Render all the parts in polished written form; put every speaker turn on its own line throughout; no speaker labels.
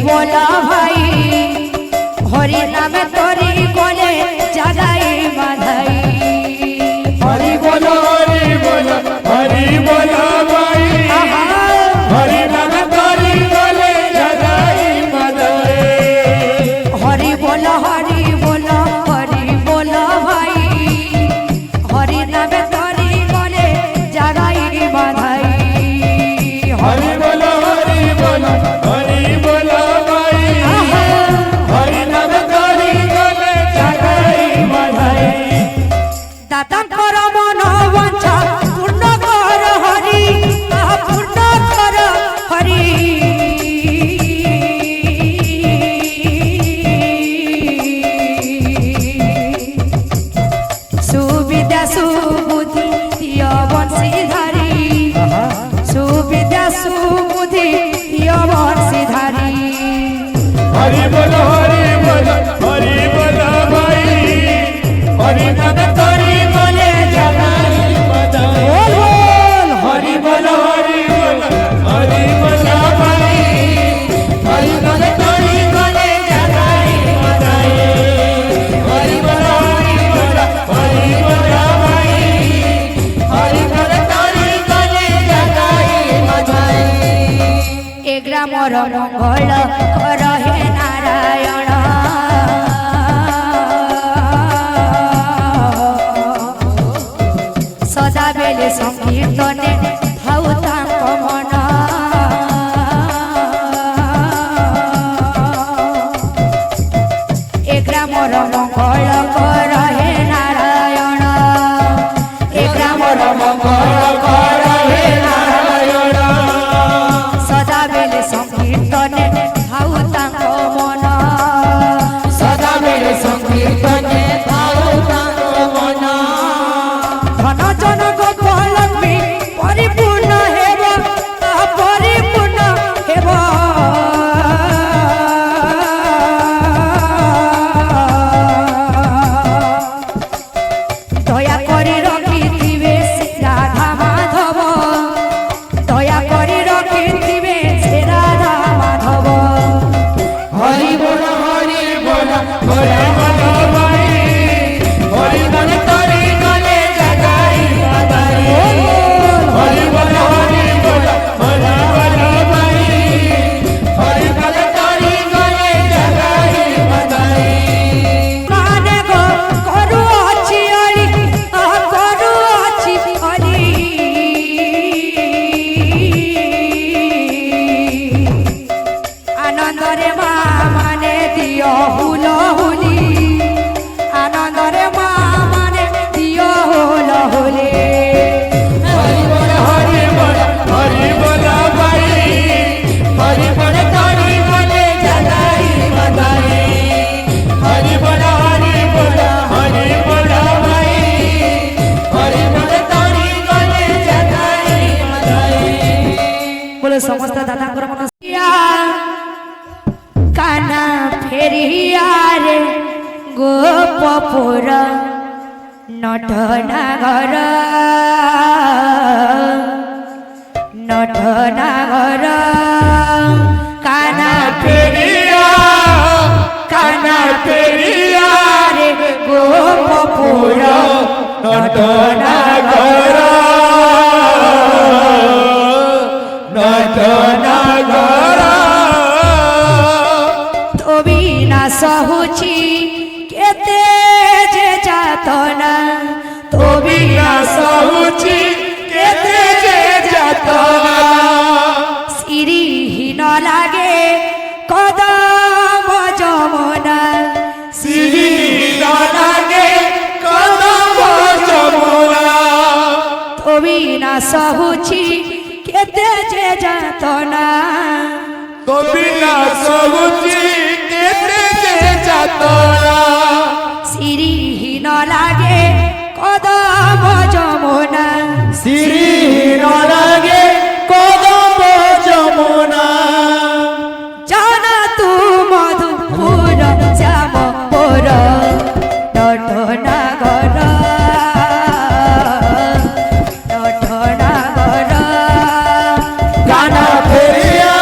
बोला भाई हरि नाम तोरी बोले जगाई माधाई
हरि बोलो हरि बोलो भाई हरि नाम तोरी बोले जगाई माधाई
हरि बोला भाई हरि नाम तोरी बोले जगाई माधाई
हरि बोलो भाई हरि नाम तोरी बोले जगाई माधाई
दाता कर मन वांछा पूर्ण कर हरि पूर्ण कर हरि सुविद्या सुबुद्धि दियो बंशीधारी सुविद्या सुबुद्धि दियो बंशीधारी
हरि बोलो भाई हरि नाम तोरी बोले जगाई माधाई हरि बोलो भाई हरि नाम तोरी बोले जगाई माधाई हरि बोलो भाई हरि नाम तोरी बोले जगाई माधाई
ए ग्रामर मंगल कर हे नारायण सदा बेले संकीर्तने थाउ तांक मन ए ग्रामर मंगल कर हे नारायण ए ग्रामर मंगल कर हे नारायण सदा बेले संकीर्तने थाउ तांक मन
सदा मेरे संकीर्तने थाउ तांक मन
धन जन गोपालक्ष्मी परिपूर्ण हेब परिपूर्ण हेब दया करी रखिथिबे राधा माधव दया करी रखिथिबे राधा माधव
हरि बोलो भाई हरि नाम तोरी बोले जगाई माधाई हरि बोलो भाई हरि नाम तोरी बोले जगाई माधाई
काने गो करू अछि हरि करू अछि हरि आनंद रे मा माने दियो हुलहुली आनंद रे मा माने दियो हुलहुली
हरि बोलो भाई हरि बोलो तोरी बोले जगाई माधाई हरि बोलो भाई हरि बोलो तोरी बोले जगाई माधाई
बोले समस्त दादांकर मन काना फेरिया रे गोपपुर नटनागर काना
पेरिया
रे गोपपुर
नटनागर
तो बिना सहुची केते जे जातना तो बिना
सहुची केते जे जातना
सिरिहीन लागे कदम जमुना
सिरिहीन लागे कदम जमुना
तो बिना सहुची केते जे जातना
तो बिना सहुची केते जे जातना
सिरिहीन लागे कदम जमुना
सिरिहीन लागे कदम जमुना
जाना तू मधुपुर श्यामपुर नटनागर
गाना फेरिया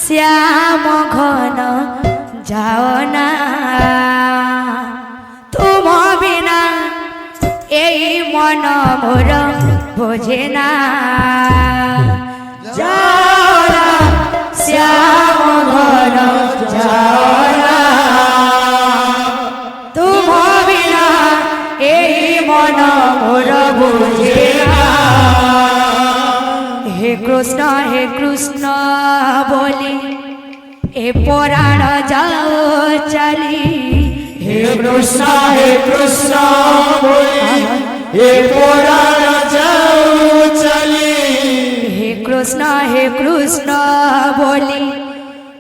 শ্যাম ঘন যাও না তুম বিনা এই মন মোর বোঝে না যাও না শ্যাম ঘন যাও না তুম বিনা এই মন মোর বোঝে না হে কৃষ্ণ বলি এ পরাণ যাও চালি
হে কৃষ্ণ বলি হে পুরাণ যাও চলি
হে কৃষ্ণ বলি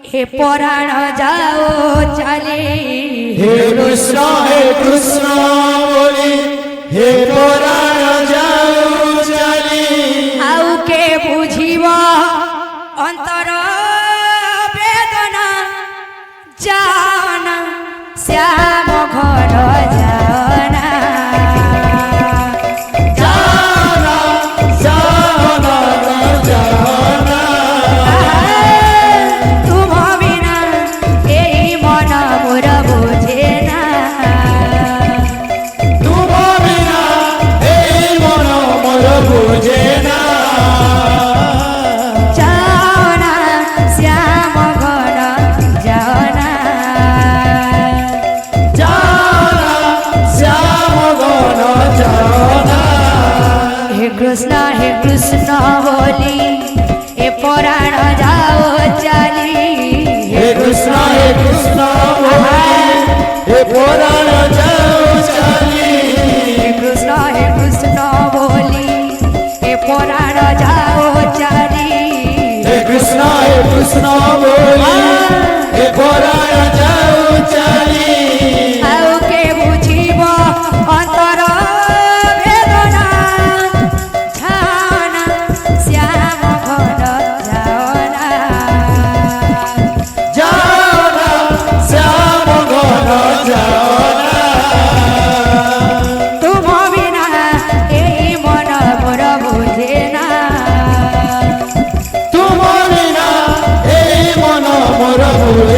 হে পরাণ যাও চালি
হে কৃষ্ণ বলি হে পুরাণ যাও চলি
আউকে বুঝিব অন্তর বেদনা যাও না শ্যাম ঘর যাও না তুম বিনা এই মন মোর বোঝে না
বুঝে না
যাও না শ্যাম ঘর যাও না
শ্যাম গণ জানা
হে কৃষ্ণ বলি এ পরাণ যাও চালি
হে কৃষ্ণ বলি হে পুরাণ যাও চলি
হে কৃষ্ণ বলি এ পরাণ যাও চালি
হে কৃষ্ণ বলি হে পুরাণ যাও চলি
আউকে বুঝিব অন্তর বেদনা যাও না শ্যাম ঘর যাও না
শ্যাম গণ জানা
তুম বিনা এই মন মোর বোঝে না
তোমার না এই মন মোর ভুলে